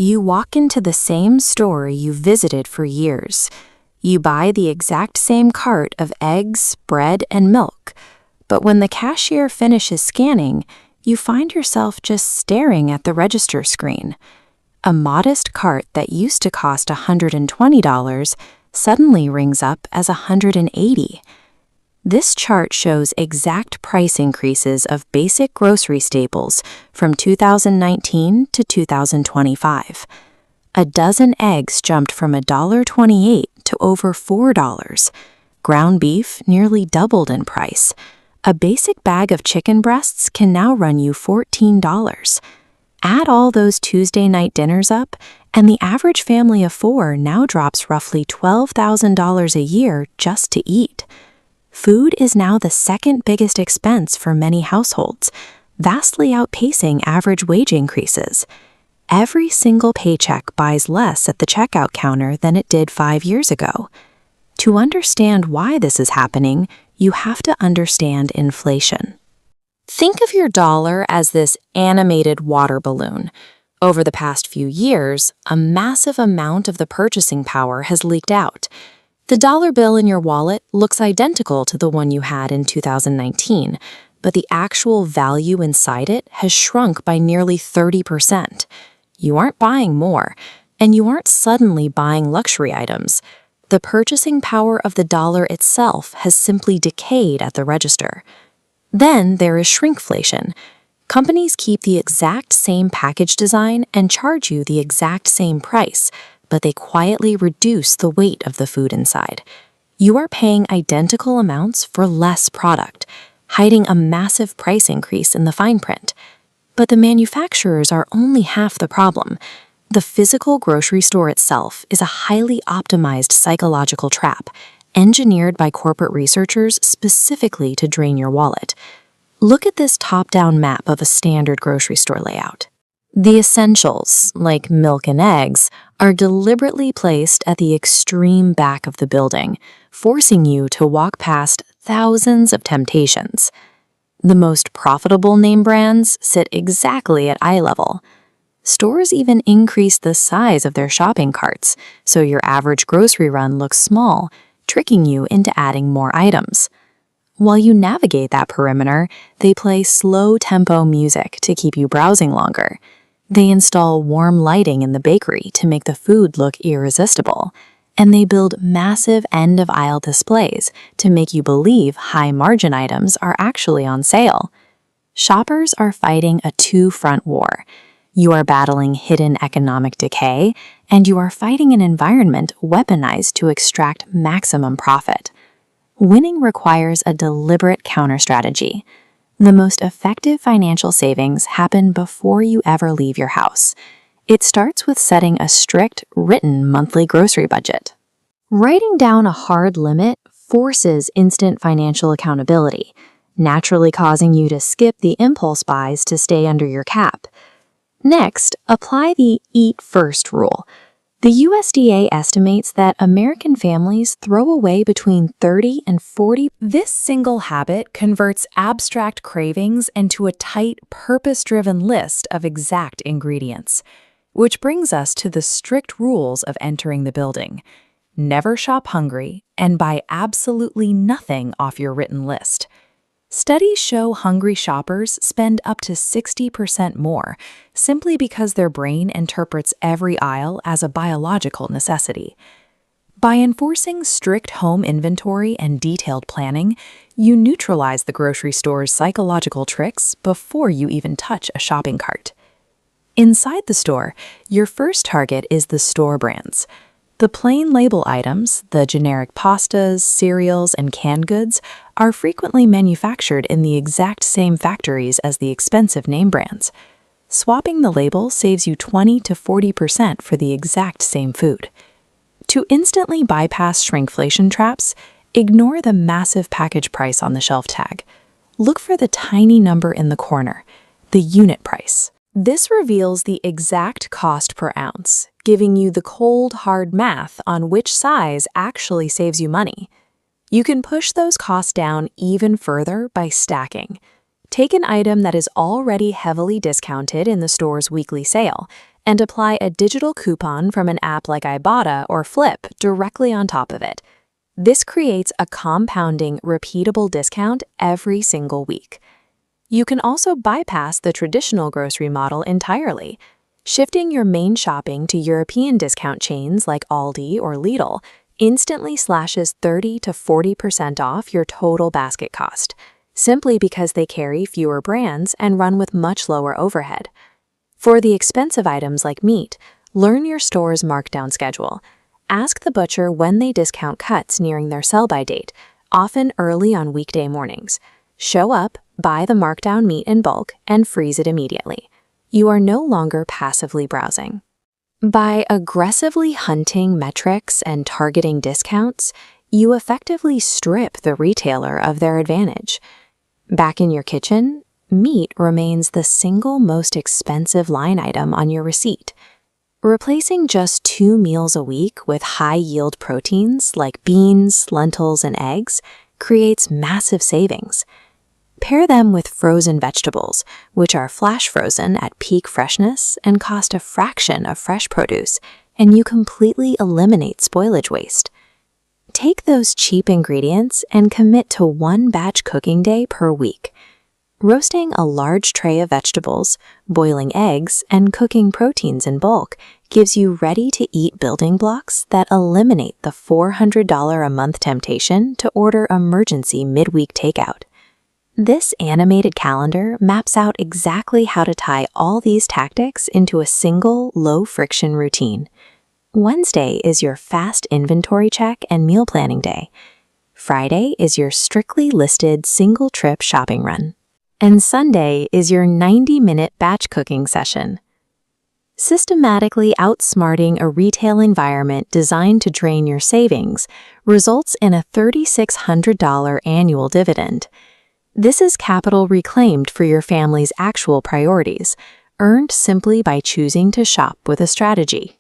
You walk into the same store you visited for years. You buy the exact same cart of eggs, bread, and milk. But when the cashier finishes scanning, you find yourself just staring at the register screen. A modest cart that used to cost $120 suddenly rings up as $180. This chart shows exact price increases of basic grocery staples from 2019 to 2025. A dozen eggs jumped from $1.28 to over $4. Ground beef nearly doubled in price. A basic bag of chicken breasts can now run you $14. Add all those Tuesday night dinners up, and the average family of 4 now drops roughly $12,000 a year just to eat. Food is now the second biggest expense for many households, vastly outpacing average wage increases. Every single paycheck buys less at the checkout counter than it did 5 years ago. To understand why this is happening, you have to understand inflation. Think of your dollar as this animated water balloon. Over the past few years, a massive amount of the purchasing power has leaked out. The dollar bill in your wallet looks identical to the one you had in 2019, but the actual value inside it has shrunk by nearly 30%. You aren't buying more, and you aren't suddenly buying luxury items. The purchasing power of the dollar itself has simply decayed at the register. Then there is shrinkflation. Companies keep the exact same package design and charge you the exact same price, but they quietly reduce the weight of the food inside. You are paying identical amounts for less product, hiding a massive price increase in the fine print. But the manufacturers are only half the problem. The physical grocery store itself is a highly optimized psychological trap, engineered by corporate researchers specifically to drain your wallet. Look at this top-down map of a standard grocery store layout. The essentials, like milk and eggs, are deliberately placed at the extreme back of the building, forcing you to walk past thousands of temptations. The most profitable name brands sit exactly at eye level. Stores even increase the size of their shopping carts, so your average grocery run looks small, tricking you into adding more items. While you navigate that perimeter, they play slow-tempo music to keep you browsing longer. They install warm lighting in the bakery to make the food look irresistible, and they build massive end-of-aisle displays to make you believe high-margin items are actually on sale. Shoppers are fighting a two-front war. You are battling hidden economic decay, and you are fighting an environment weaponized to extract maximum profit. Winning requires a deliberate counter-strategy. The most effective financial savings happen before you ever leave your house. It starts with setting a strict, written monthly grocery budget. Writing down a hard limit forces instant financial accountability, naturally causing you to skip the impulse buys to stay under your cap. Next, apply the Eat First rule. The USDA estimates that American families throw away between 30 and 40. This single habit converts abstract cravings into a tight, purpose-driven list of exact ingredients. Which brings us to the strict rules of entering the building. Never shop hungry and buy absolutely nothing off your written list. Studies show hungry shoppers spend up to 60% more, simply because their brain interprets every aisle as a biological necessity. By enforcing strict home inventory and detailed planning, you neutralize the grocery store's psychological tricks before you even touch a shopping cart. Inside the store, your first target is the store brands. The plain label items, the generic pastas, cereals, and canned goods, are frequently manufactured in the exact same factories as the expensive name brands. Swapping the label saves you 20 to 40% for the exact same food. To instantly bypass shrinkflation traps, ignore the massive package price on the shelf tag. Look for the tiny number in the corner, the unit price. This reveals the exact cost per ounce, giving you the cold, hard math on which size actually saves you money. You can push those costs down even further by stacking. Take an item that is already heavily discounted in the store's weekly sale and apply a digital coupon from an app like Ibotta or Flip directly on top of it. This creates a compounding, repeatable discount every single week. You can also bypass the traditional grocery model entirely. Shifting your main shopping to European discount chains like Aldi or Lidl instantly slashes 30 to 40% off your total basket cost, simply because they carry fewer brands and run with much lower overhead. For the expensive items like meat, learn your store's markdown schedule. Ask the butcher when they discount cuts nearing their sell-by date, often early on weekday mornings. Show up, buy the markdown meat in bulk, and freeze it immediately. You are no longer passively browsing. By aggressively hunting metrics and targeting discounts, you effectively strip the retailer of their advantage. Back in your kitchen, meat remains the single most expensive line item on your receipt. Replacing just 2 meals a week with high-yield proteins like beans, lentils, and eggs creates massive savings. Pair them with frozen vegetables, which are flash frozen at peak freshness and cost a fraction of fresh produce, and you completely eliminate spoilage waste. Take those cheap ingredients and commit to 1 batch cooking day per week. Roasting a large tray of vegetables, boiling eggs, and cooking proteins in bulk gives you ready-to-eat building blocks that eliminate the $400 a month temptation to order emergency midweek takeout. This animated calendar maps out exactly how to tie all these tactics into a single, low-friction routine. Wednesday is your fast inventory check and meal planning day. Friday is your strictly listed single-trip shopping run. And Sunday is your 90-minute batch cooking session. Systematically outsmarting a retail environment designed to drain your savings results in a $3,600 annual dividend. This is capital reclaimed for your family's actual priorities, earned simply by choosing to shop with a strategy.